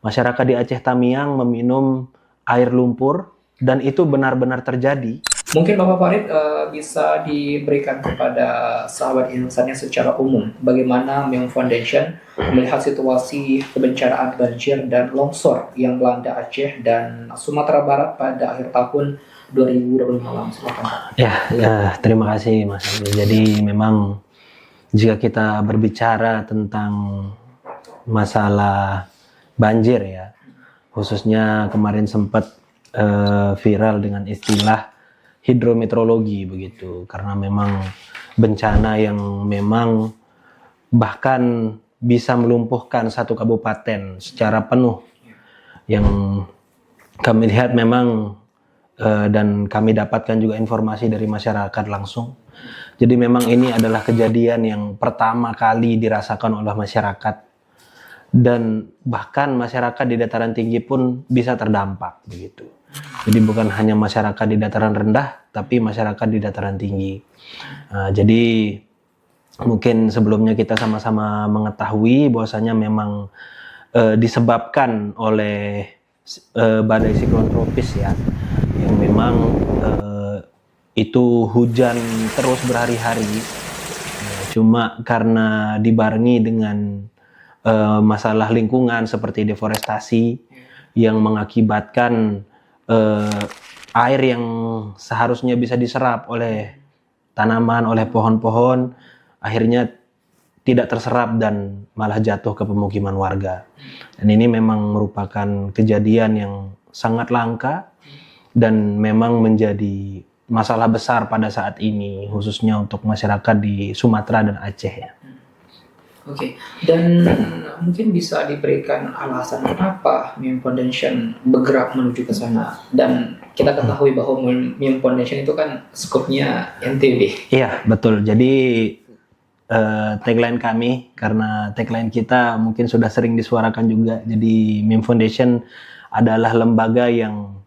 masyarakat di Aceh Tamiang meminum air lumpur dan itu benar-benar terjadi. Mungkin Bapak Farid bisa diberikan kepada sahabat insannya secara umum bagaimana Meong Foundation melihat situasi kebencanaan banjir dan longsor yang melanda Aceh dan Sumatera Barat pada akhir tahun 2025 lalu. Silakan. Ya, terima kasih Mas Abdul. Jadi memang jika kita berbicara tentang masalah banjir ya, khususnya kemarin sempat viral dengan istilah hidrometeorologi begitu, karena memang bencana yang memang bahkan bisa melumpuhkan satu kabupaten secara penuh, yang kami lihat memang dan kami dapatkan juga informasi dari masyarakat langsung. Jadi memang ini adalah kejadian yang pertama kali dirasakan oleh masyarakat, dan bahkan masyarakat di dataran tinggi pun bisa terdampak begitu. Jadi bukan hanya masyarakat di dataran rendah, tapi masyarakat di dataran tinggi. Jadi mungkin sebelumnya kita sama-sama mengetahui bahwasanya memang disebabkan oleh badai siklon tropis ya, yang memang itu hujan terus berhari-hari. Cuma karena dibarengi dengan masalah lingkungan seperti deforestasi yang mengakibatkan air yang seharusnya bisa diserap oleh tanaman, oleh pohon-pohon, akhirnya tidak terserap dan malah jatuh ke pemukiman warga. Dan ini memang merupakan kejadian yang sangat langka dan memang menjadi masalah besar pada saat ini, khususnya untuk masyarakat di Sumatera dan Aceh ya. Oke, dan mungkin bisa diberikan alasan kenapa Meong Foundation bergerak menuju ke sana. Dan kita ketahui bahwa Meong Foundation itu kan skupnya NTB. Iya, betul. Jadi tagline kami, karena tagline kita mungkin sudah sering disuarakan juga. Jadi Meong Foundation adalah lembaga yang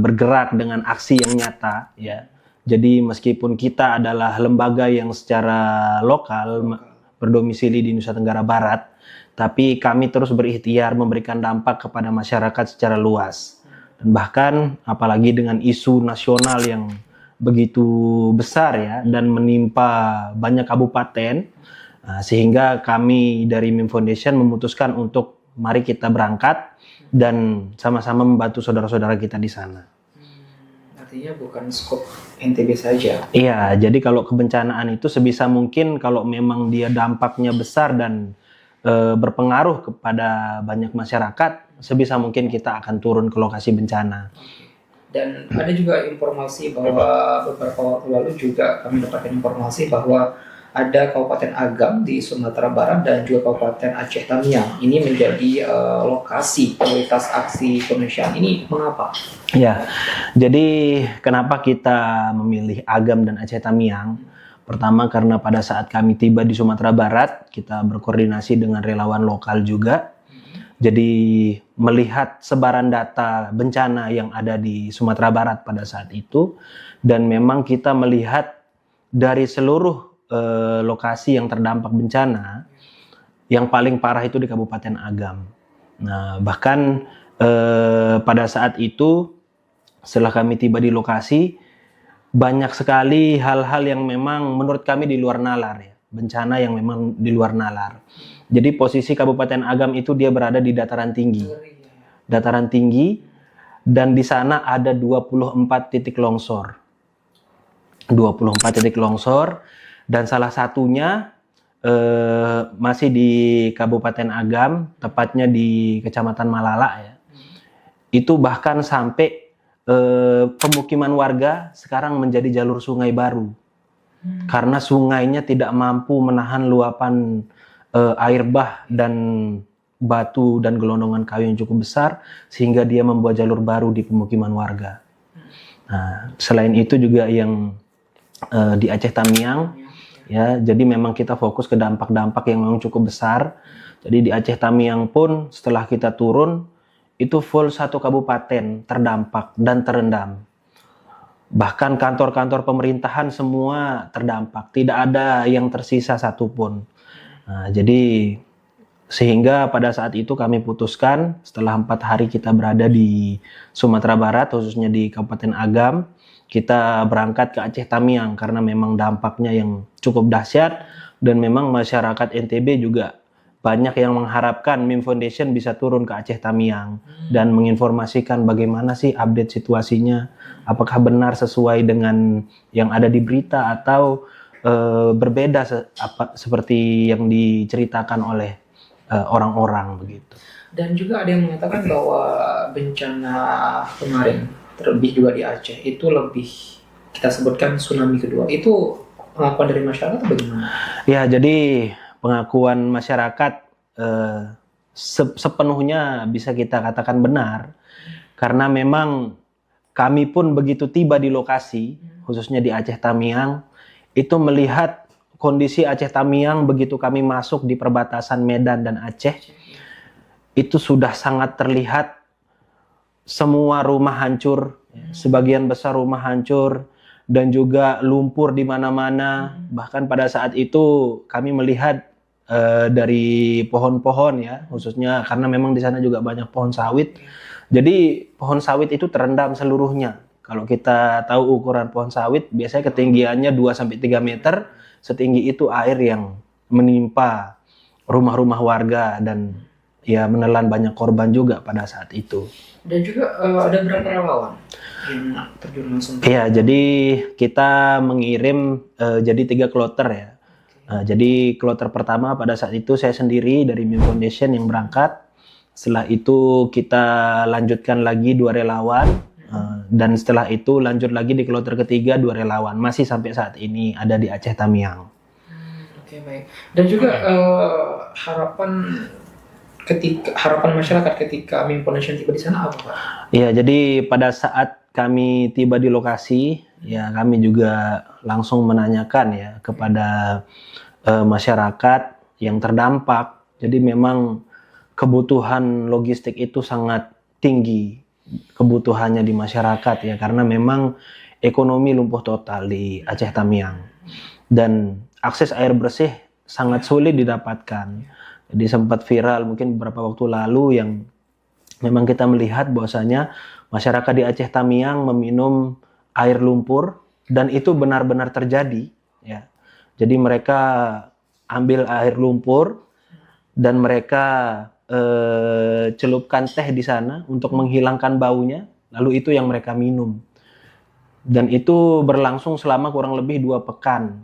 bergerak dengan aksi yang nyata ya. Jadi meskipun kita adalah lembaga yang secara lokal berdomisili di Nusa Tenggara Barat, tapi kami terus berikhtiar memberikan dampak kepada masyarakat secara luas. Dan bahkan apalagi dengan isu nasional yang begitu besar ya dan menimpa banyak kabupaten, sehingga kami dari Meong Foundation memutuskan untuk mari kita berangkat dan sama-sama membantu saudara-saudara kita di sana. Artinya bukan skop NTB saja. Iya, jadi kalau kebencanaan itu sebisa mungkin kalau memang dia dampaknya besar dan berpengaruh kepada banyak masyarakat, sebisa mungkin kita akan turun ke lokasi bencana. Dan ada juga informasi bahwa beberapa waktu lalu juga kami dapatkan informasi bahwa ada Kabupaten Agam di Sumatera Barat dan juga Kabupaten Aceh Tamiang. Ini menjadi lokasi prioritas aksi kemanusiaan. Ini mengapa? Ya, jadi kenapa kita memilih Agam dan Aceh Tamiang? Pertama karena pada saat kami tiba di Sumatera Barat, kita berkoordinasi dengan relawan lokal juga. Jadi melihat sebaran data bencana yang ada di Sumatera Barat pada saat itu, dan memang kita melihat dari seluruh lokasi yang terdampak bencana, yang paling parah itu di Kabupaten Agam. Nah, bahkan pada saat itu setelah kami tiba di lokasi, banyak sekali hal-hal yang memang menurut kami di luar nalar ya, bencana yang memang di luar nalar. Jadi posisi Kabupaten Agam itu dia berada di dataran tinggi. Dataran tinggi, dan di sana ada 24 titik longsor. 24 titik longsor, dan salah satunya masih di Kabupaten Agam, tepatnya di Kecamatan Malala ya. Itu bahkan sampai pemukiman warga sekarang menjadi jalur sungai baru. Karena sungainya tidak mampu menahan luapan air bah dan batu dan gelondongan kayu yang cukup besar, sehingga dia membuat jalur baru di pemukiman warga. Nah, selain itu juga yang di Aceh Tamiang ya, jadi memang kita fokus ke dampak-dampak yang memang cukup besar. Jadi di Aceh Tamiang pun setelah kita turun itu full satu kabupaten terdampak dan terendam. Bahkan kantor-kantor pemerintahan semua terdampak, tidak ada yang tersisa satupun. Nah, jadi Sehingga pada saat itu kami putuskan setelah 4 hari kita berada di Sumatera Barat, khususnya di Kabupaten Agam, kita berangkat ke Aceh Tamiang karena memang dampaknya yang cukup dahsyat dan memang masyarakat NTB juga banyak yang mengharapkan MIM Foundation bisa turun ke Aceh Tamiang dan menginformasikan bagaimana sih update situasinya, apakah benar sesuai dengan yang ada di berita atau berbeda seperti yang diceritakan oleh orang-orang begitu. Dan juga ada yang mengatakan bahwa bencana kemarin, terlebih juga di Aceh, itu lebih kita sebutkan tsunami kedua. Itu pengakuan dari masyarakat atau bagaimana? Ya, jadi pengakuan masyarakat sepenuhnya bisa kita katakan benar, karena memang kami pun begitu tiba di lokasi, khususnya di Aceh Tamiang, itu melihat kondisi Aceh Tamiang begitu kami masuk di perbatasan Medan dan Aceh, itu sudah sangat terlihat semua rumah hancur, sebagian besar rumah hancur, dan juga lumpur di mana-mana. Bahkan pada saat itu kami melihat dari pohon-pohon ya, khususnya karena memang di sana juga banyak pohon sawit. Jadi pohon sawit itu terendam seluruhnya. Kalau kita tahu ukuran pohon sawit, biasanya ketinggiannya 2-3 meter, setinggi itu air yang menimpa rumah-rumah warga dan ya menelan banyak korban juga pada saat itu. Dan juga ada berapa relawan yang terjun langsung? Iya, jadi kita mengirim jadi 3 kloter ya. Jadi kloter pertama pada saat itu saya sendiri dari MIM Foundation yang berangkat. Setelah itu kita lanjutkan lagi 2 relawan. Dan setelah itu lanjut lagi di kloter ketiga 2 relawan. Masih sampai saat ini ada di Aceh Tamiang. Oke, baik. Dan juga harapan masyarakat ketika MIM Foundation tiba di sana apa, Pak? Ya, jadi pada saat kami tiba di lokasi, ya kami juga langsung menanyakan ya kepada masyarakat yang terdampak. Jadi memang kebutuhan logistik itu sangat tinggi, kebutuhannya di masyarakat ya, karena memang ekonomi lumpuh total di Aceh Tamiang dan akses air bersih sangat sulit didapatkan. Jadi sempat viral mungkin beberapa waktu lalu yang memang kita melihat bahwasanya masyarakat di Aceh Tamiang meminum air lumpur dan itu benar-benar terjadi ya. Jadi mereka ambil air lumpur dan mereka celupkan teh di sana untuk menghilangkan baunya, lalu itu yang mereka minum. Dan itu berlangsung selama kurang lebih 2 pekan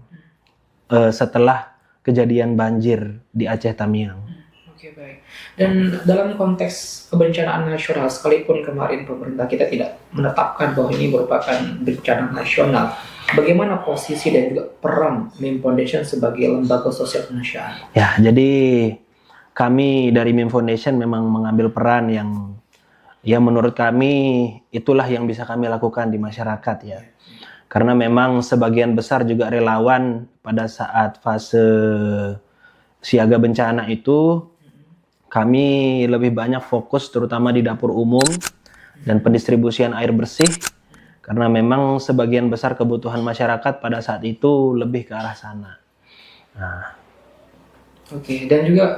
setelah kejadian banjir di Aceh Tamiang. Oke, baik. Dan dalam konteks kebencanaan nasional, sekalipun kemarin pemerintah kita tidak menetapkan bahwa ini merupakan bencana nasional, bagaimana posisi dan juga peran MIM Foundation sebagai lembaga sosial kemanusiaan? Ya, jadi kami dari MIM Foundation memang mengambil peran yang menurut kami itulah yang bisa kami lakukan di masyarakat ya. Karena memang sebagian besar juga relawan pada saat fase siaga bencana itu kami lebih banyak fokus terutama di dapur umum dan pendistribusian air bersih karena memang sebagian besar kebutuhan masyarakat pada saat itu lebih ke arah sana. Nah. Oke, dan juga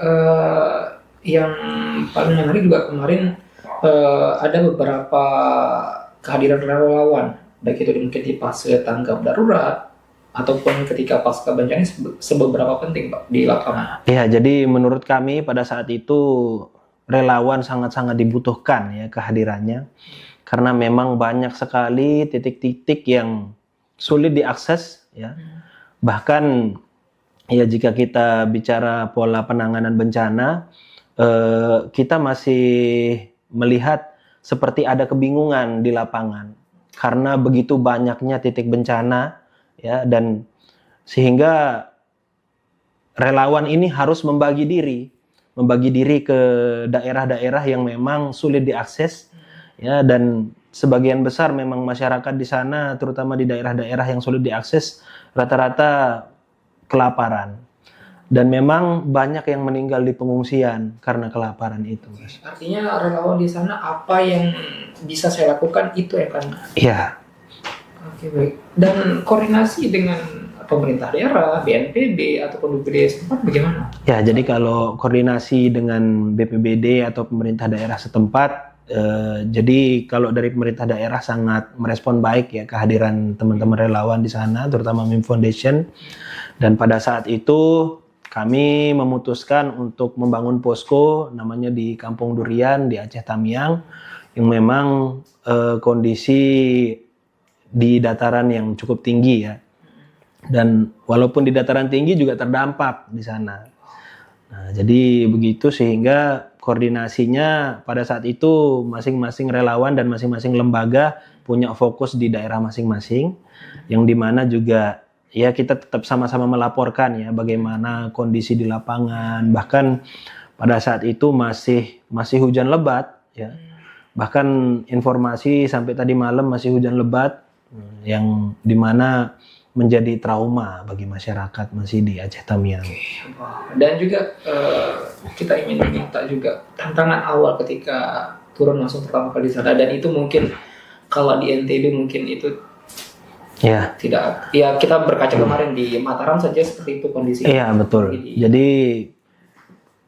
yang paling menarik juga kemarin ada beberapa kehadiran relawan, baik itu mungkin di fase tanggap darurat ataupun ketika pasca bencana seberapa penting, Pak, di lapangan? Iya, jadi menurut kami pada saat itu relawan sangat-sangat dibutuhkan ya kehadirannya karena memang banyak sekali titik-titik yang sulit diakses ya. Bahkan ya jika kita bicara pola penanganan bencana, kita masih melihat seperti ada kebingungan di lapangan karena begitu banyaknya titik bencana ya, dan sehingga relawan ini harus membagi diri ke daerah-daerah yang memang sulit diakses ya, dan sebagian besar memang masyarakat di sana terutama di daerah-daerah yang sulit diakses rata-rata kelaparan. Dan memang banyak yang meninggal di pengungsian karena kelaparan itu, Mas. Artinya relawan di sana apa yang bisa saya lakukan itu ya kan? Iya. Oke, baik. Dan koordinasi dengan pemerintah daerah, BNPB ataupun BPD setempat bagaimana? Ya, jadi kalau koordinasi dengan BPBD atau pemerintah daerah setempat, jadi kalau dari pemerintah daerah sangat merespon baik ya kehadiran teman-teman relawan di sana, terutama MIM Foundation. Dan pada saat itu kami memutuskan untuk membangun posko namanya di Kampung Durian di Aceh Tamiang, yang memang kondisi di dataran yang cukup tinggi ya. Dan walaupun di dataran tinggi juga terdampak di sana. Nah, jadi begitu sehingga koordinasinya pada saat itu masing-masing relawan dan masing-masing lembaga punya fokus di daerah masing-masing, yang dimana juga ya kita tetap sama-sama melaporkan ya bagaimana kondisi di lapangan. Bahkan pada saat itu masih hujan lebat ya. Bahkan informasi sampai tadi malam masih hujan lebat, yang dimana menjadi trauma bagi masyarakat masih di Aceh Tamiang. Dan juga kita ingin meminta juga tantangan awal ketika turun langsung pertama kali di sana, dan itu mungkin kalau di NTB mungkin itu Ya. tidak, ya kita berkaca kemarin di Mataram saja seperti itu kondisi. Iya betul. Jadi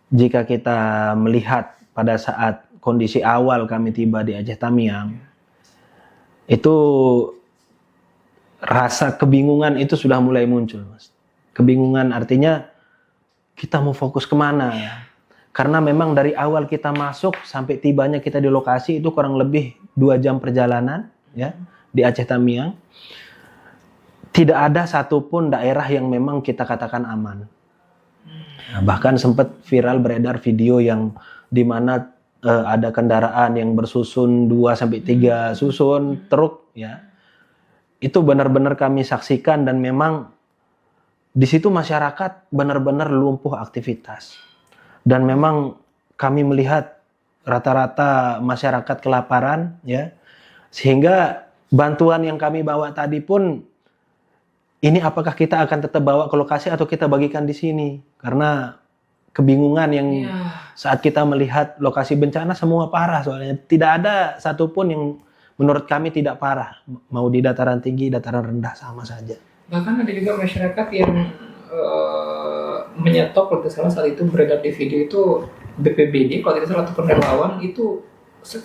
jika kita melihat pada saat kondisi awal kami tiba di Aceh Tamiang, itu rasa kebingungan itu sudah mulai muncul, Mas. Kebingungan artinya kita mau fokus kemana ya? Karena memang dari awal kita masuk sampai tibanya kita di lokasi itu kurang lebih 2 jam perjalanan ya di Aceh Tamiang. Tidak ada satupun daerah yang memang kita katakan aman. Nah, bahkan sempat viral beredar video yang dimana ada kendaraan yang bersusun 2-3 susun truk ya. Itu benar-benar kami saksikan, dan memang di situ masyarakat benar-benar lumpuh aktivitas. Dan memang kami melihat rata-rata masyarakat kelaparan ya. Sehingga bantuan yang kami bawa tadi pun, ini apakah kita akan tetap bawa ke lokasi atau kita bagikan di sini? Karena kebingungan yang saat kita melihat lokasi bencana semua parah, soalnya tidak ada satupun yang menurut kami tidak parah, mau di dataran tinggi, dataran rendah sama saja. Bahkan ada juga masyarakat yang menyetop, kalau tidak salah saat itu beredar di video itu BPBD, kalau tidak salah, ataupun relawan itu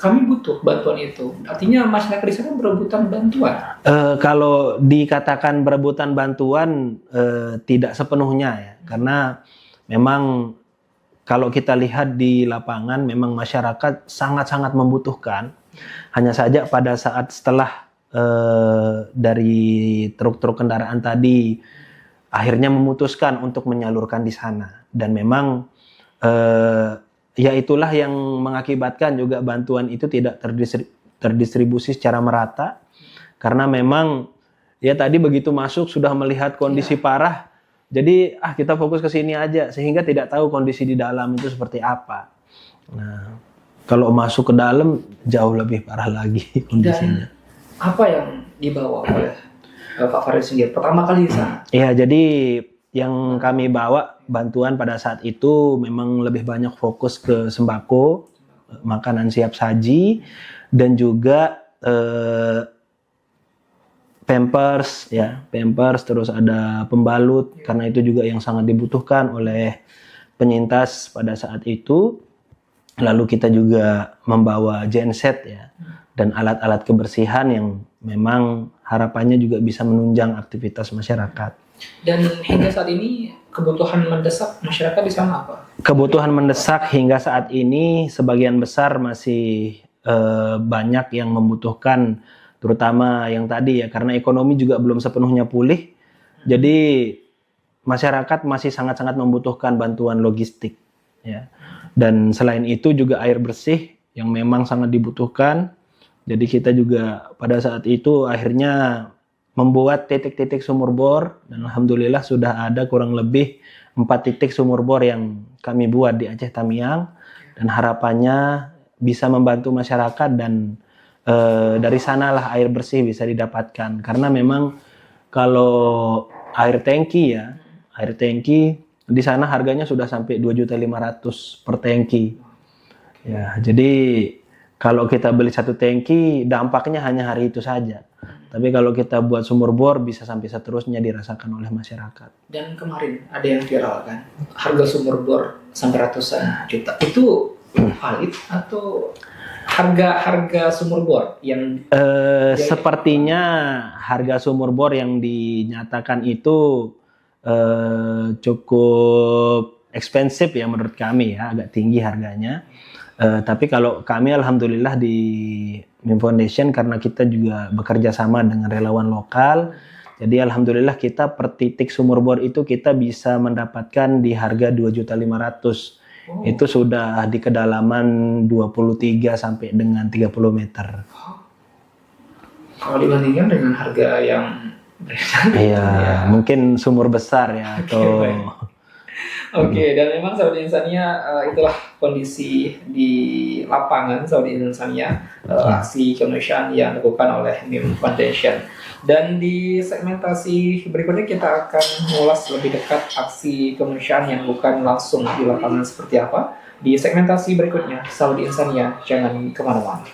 kami butuh bantuan itu. Artinya masyarakat di sana berebutan bantuan. Kalau dikatakan berebutan bantuan tidak sepenuhnya ya, karena memang kalau kita lihat di lapangan memang masyarakat sangat-sangat membutuhkan. Hanya saja pada saat setelah dari truk-truk kendaraan tadi akhirnya memutuskan untuk menyalurkan di sana, dan memang ya itulah yang mengakibatkan juga bantuan itu tidak terdistribusi secara merata, karena memang ya tadi begitu masuk sudah melihat kondisi parah, jadi kita fokus ke sini aja sehingga tidak tahu kondisi di dalam itu seperti apa. Nah, kalau masuk ke dalam jauh lebih parah lagi kondisinya. Dan apa yang dibawa oleh Pak Farid sendiri pertama kali di sana? Ya, jadi yang kami bawa bantuan pada saat itu memang lebih banyak fokus ke sembako, makanan siap saji, dan juga Pampers ya, Pampers, terus ada pembalut karena itu juga yang sangat dibutuhkan oleh penyintas pada saat itu. Lalu kita juga membawa genset ya, dan alat-alat kebersihan yang memang harapannya juga bisa menunjang aktivitas masyarakat. Dan hingga saat ini kebutuhan mendesak masyarakat di sana apa? Kebutuhan mendesak hingga saat ini sebagian besar masih banyak yang membutuhkan, terutama yang tadi ya, karena ekonomi juga belum sepenuhnya pulih. Jadi masyarakat masih sangat-sangat membutuhkan bantuan logistik ya. Dan selain itu juga air bersih yang memang sangat dibutuhkan. Jadi kita juga pada saat itu akhirnya membuat titik-titik sumur bor, dan alhamdulillah sudah ada kurang lebih 4 titik sumur bor yang kami buat di Aceh Tamiang, dan harapannya bisa membantu masyarakat, dan dari sanalah air bersih bisa didapatkan. Karena memang kalau air tangki ya, air tangki di sana harganya sudah sampai 2.500.000 per tangki. Ya, jadi Kalau kita beli satu tangki, dampaknya hanya hari itu saja. Tapi kalau kita buat sumur bor, bisa sampai seterusnya dirasakan oleh masyarakat. Dan kemarin ada yang viral kan, harga sumur bor sampai ratusan juta. Itu valid atau harga sumur bor yang Sepertinya harga sumur bor yang dinyatakan itu cukup ekspensif ya menurut kami ya, agak tinggi harganya. Tapi kalau kami alhamdulillah di MIM Foundation karena kita juga bekerja sama dengan relawan lokal, jadi alhamdulillah kita per titik sumur bor itu kita bisa mendapatkan di harga 2.500.000. Itu sudah di kedalaman 23 sampai dengan 30 meter. Kalau dibandingkan dengan harga yang Iya, mungkin sumur besar ya atau Oke, dan memang Sahabat Insania itulah kondisi di lapangan Sahabat Insania, aksi kemanusiaan yang dilakukan oleh MIM Foundation. Dan di segmentasi berikutnya kita akan mengulas lebih dekat aksi kemanusiaan yang bukan langsung di lapangan seperti apa. Di segmentasi berikutnya, Sahabat Insania, jangan kemana-mana.